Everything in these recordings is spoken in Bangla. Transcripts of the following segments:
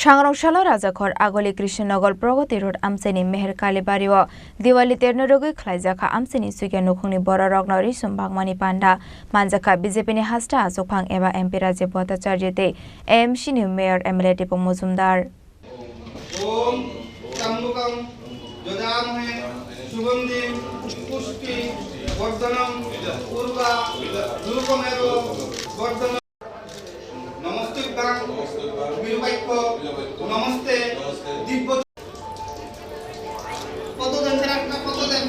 Sangrongshalo Rajakhor Aguli Krishnanagar Pragati Road Amchai Meher Kalibari o Diwali Rwgwi Bakjakha Amchai Sugia Nukhungni Bora Rokno Ri-chum Panda Bakjakha BJP ni hasta Asokphang eba MP Rajev Bhattacharya te Chini Mayor MLA Deepak Mujumdar Om Kamukam Jodamhe Subandhi Pushti Vardhanam Urva Rukomero Vardhanam Namaste Bang Virvaiko Namaste Dibbo Potoden Terakna Potoden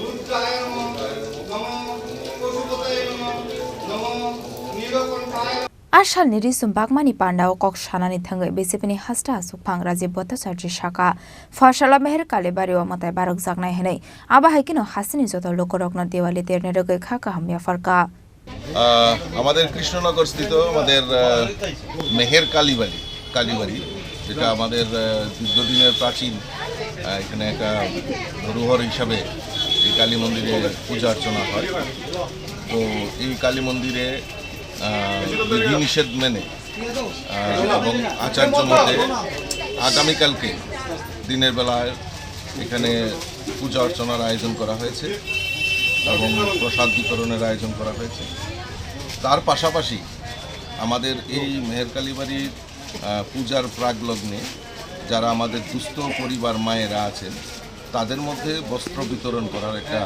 Rudraya Namo Koshupotaya Namo Nirokontaya Ashal Ri-chum Panda o kok shanani thangai BJP ni hasta Asokphang Rajev Bhattacharya shaka Fashala Meher Kalibari o matai barok jaknai henai aba haikino hasini joto lokorokno Diwali Rwgwi khaka hamya farka আমাদের কৃষ্ণনগর স্থিত আমাদের মেহের কালীবাড়ি যেটা আমাদের দীর্ঘদিনের প্রাচীন এখানে একটা ধরোহর হিসাবে এই কালী মন্দিরে পূজা অর্চনা হয় তো এই কালী মন্দিরে বিধিনিষেধ মেনে এবং আচার্য মতে আগামীকালকে দিনের বেলায় এখানে পূজা অর্চনার আয়োজন করা হয়েছে এবং প্রসাদ বিতরণের আয়োজন করা হয়েছে তার পাশাপাশি আমাদের এই মেহের কালীবাড়ির পূজার প্রাকলগ্নে যারা আমাদের দুস্থ পরিবার মায়েরা আছেন তাদের মধ্যে বস্ত্র বিতরণ করার একটা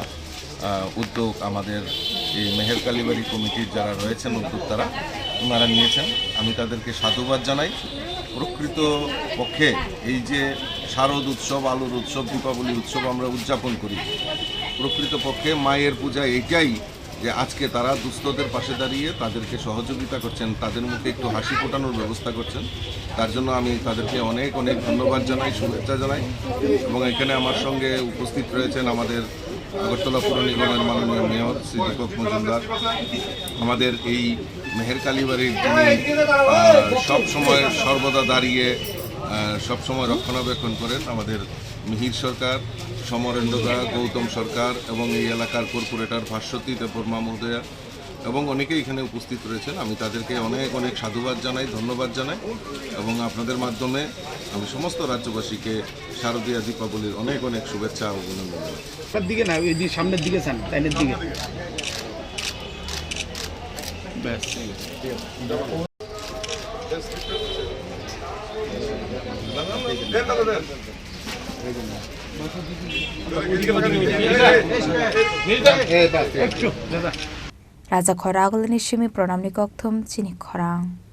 উদ্যোগ আমাদের এই মেহের কালীবাড়ি কমিটির যারা রয়েছেন উদ্যোক্তারা ওনারা নিয়েছেন আমি তাদেরকে সাধুবাদ জানাই প্রকৃত পক্ষে এই যে শারদ উৎসব আলোর উৎসব দীপাবলি উৎসব আমরা উদযাপন করি প্রকৃতপক্ষে মায়ের পূজা এটাই যে আজকে তারা দুস্থদের পাশে দাঁড়িয়ে তাদেরকে সহযোগিতা করছেন তাদের মুখে একটু হাসি ফোটানোর ব্যবস্থা করছেন তার জন্য আমি তাদেরকে অনেক ধন্যবাদ জানাই শুভেচ্ছা জানাই এবং এখানে আমার সঙ্গে উপস্থিত রয়েছেন আমাদের আগরতলা পৌর নিগমের মাননীয় মেয়র শ্রী দীপক মজুমদার আমাদের এই মেহের কালীবাড়ির যিনি সবসময় সর্বদা দাঁড়িয়ে সবসময় রক্ষণাবেক্ষণ করেন আমাদের মিহির সরকার সমরেন্দ্রদা গৌতম সরকার এবং এই এলাকার কর্পোরেটর ভাস্বতী দেববর্মা মহোদয়া এবং অনেকেই এখানে উপস্থিত রয়েছেন আমি তাদেরকে অনেক সাধুবাদ জানাই ধন্যবাদ জানাই এবং আপনাদের মাধ্যমে আমি সমস্ত রাজ্যবাসীকে শারদীয়া দীপাবলির অনেক শুভেচ্ছা ও অভিনন্দন জানাই দিকে না এই সামনের দিকে চান তাইনের দিকে Rajakhor Aguli Nishimi Pranam Nikokthum Chini Khorang